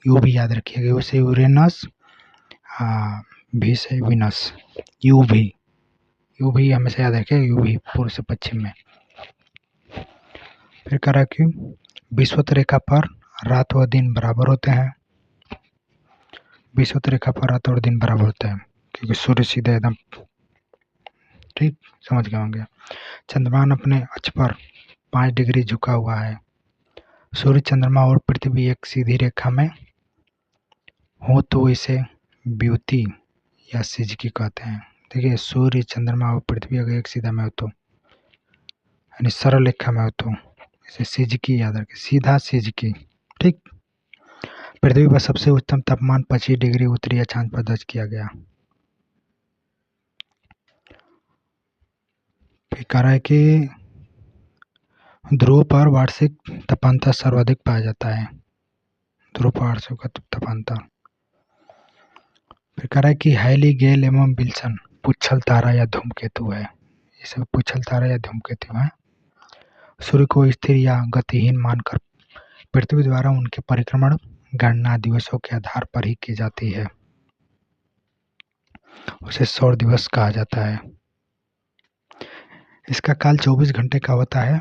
You भी याद रखिएगा। यू से यूरेनस, भी से विनस, यू भी हमेशा याद रखिएगा, यू भी पूर्व से पश्चिम में। फिर कह रहा है कि विषुवत रेखा पर रात व दिन बराबर होते हैं। विषुवत रेखा पर रात और दिन बराबर होते हैं क्योंकि सूर्य सीधे एकदम, ठीक समझ गए होंगे। चंद्रमा अपने अक्ष पर 5 डिग्री झुका हुआ है। सूर्य, चंद्रमा और पृथ्वी एक सीधी रेखा में हो तो इसे व्युति या सिजकी कहते हैं। देखिए, सूर्य, चंद्रमा और पृथ्वी अगर एक सीधा में हो तो, यानी सरल रेखा में हो तो इसे सिजकी याद रखें, सीधा सिजकी, ठीक। पृथ्वी पर सबसे उच्चतम तापमान 25 डिग्री उत्तरी अक्षांश पर दर्ज किया गया। फिर कह रहा है कि ध्रुव पर वार्षिक तापांतर सर्वाधिक पाया जाता है। ध्रुव पर वार्षिक तापांतर। फिर कह रहा है कि हैली, गेल एवं विल्सन पुच्छल तारा या धूमकेतु है। ये सब पुच्छल तारा या धूमकेतु है। सूर्य को स्थिर या गतिहीन मानकर पृथ्वी द्वारा उनके परिक्रमण गणना दिवसों के आधार पर ही की जाती है। उसे सौर दिवस कहा जाता है। इसका काल 24 घंटे का होता है।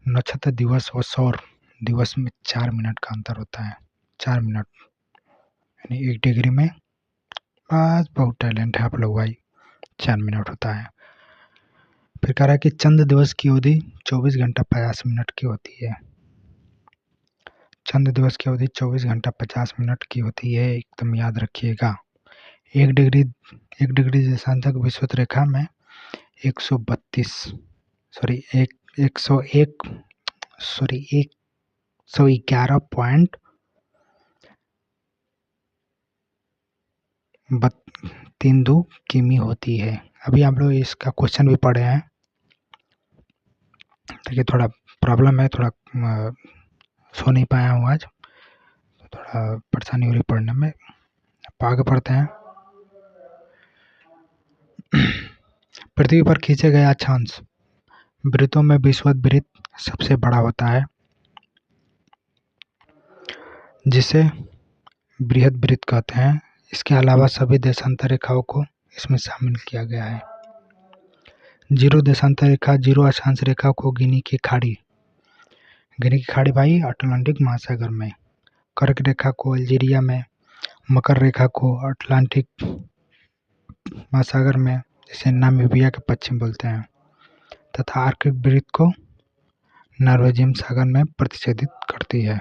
नक्षत्र दिवस और सौर दिवस में 4 मिनट का अंतर होता है। 4 मिनट, यानी 1 डिग्री में, बस बहुत टैलेंट है आप लोग भाई, 4 मिनट होता है। फिर कह रहा है कि चंद्र दिवस की अवधि 24 घंटा 50 मिनट की होती है। चंद्र दिवस की अवधि 24 घंटा 50 मिनट की होती है, एकदम याद रखिएगा। 1 डिग्री देशांतर विषुवत रेखा में 111.32 किमी होती है। अभी आप लोग इसका क्वेश्चन भी पढ़े हैं। देखिए, थोड़ा प्रॉब्लम है, थोड़ा सो नहीं पाया हूँ आज, थोड़ा परेशानी हो रही पढ़ने में। आगे पढ़ते हैं। पृथ्वी पर खींचे गए अक्षांश वृत्तों में विषुवत वृत्त सबसे बड़ा होता है, जिसे बृहद वृत्त कहते हैं। इसके अलावा सभी देशांतर रेखाओं को इसमें शामिल किया गया है। जीरो देशांतर रेखा, जीरो अक्षांश रेखा को गिनी की खाड़ी भाई अटलांटिक महासागर में, कर्क रेखा को अल्जीरिया में, मकर रेखा को अटलांटिक महासागर में, जिसे नामीबिया के पश्चिम बोलते हैं, तथा आर्कटिक वृत्त को नॉर्वेजियन सागर में प्रतिच्छेदित करती है।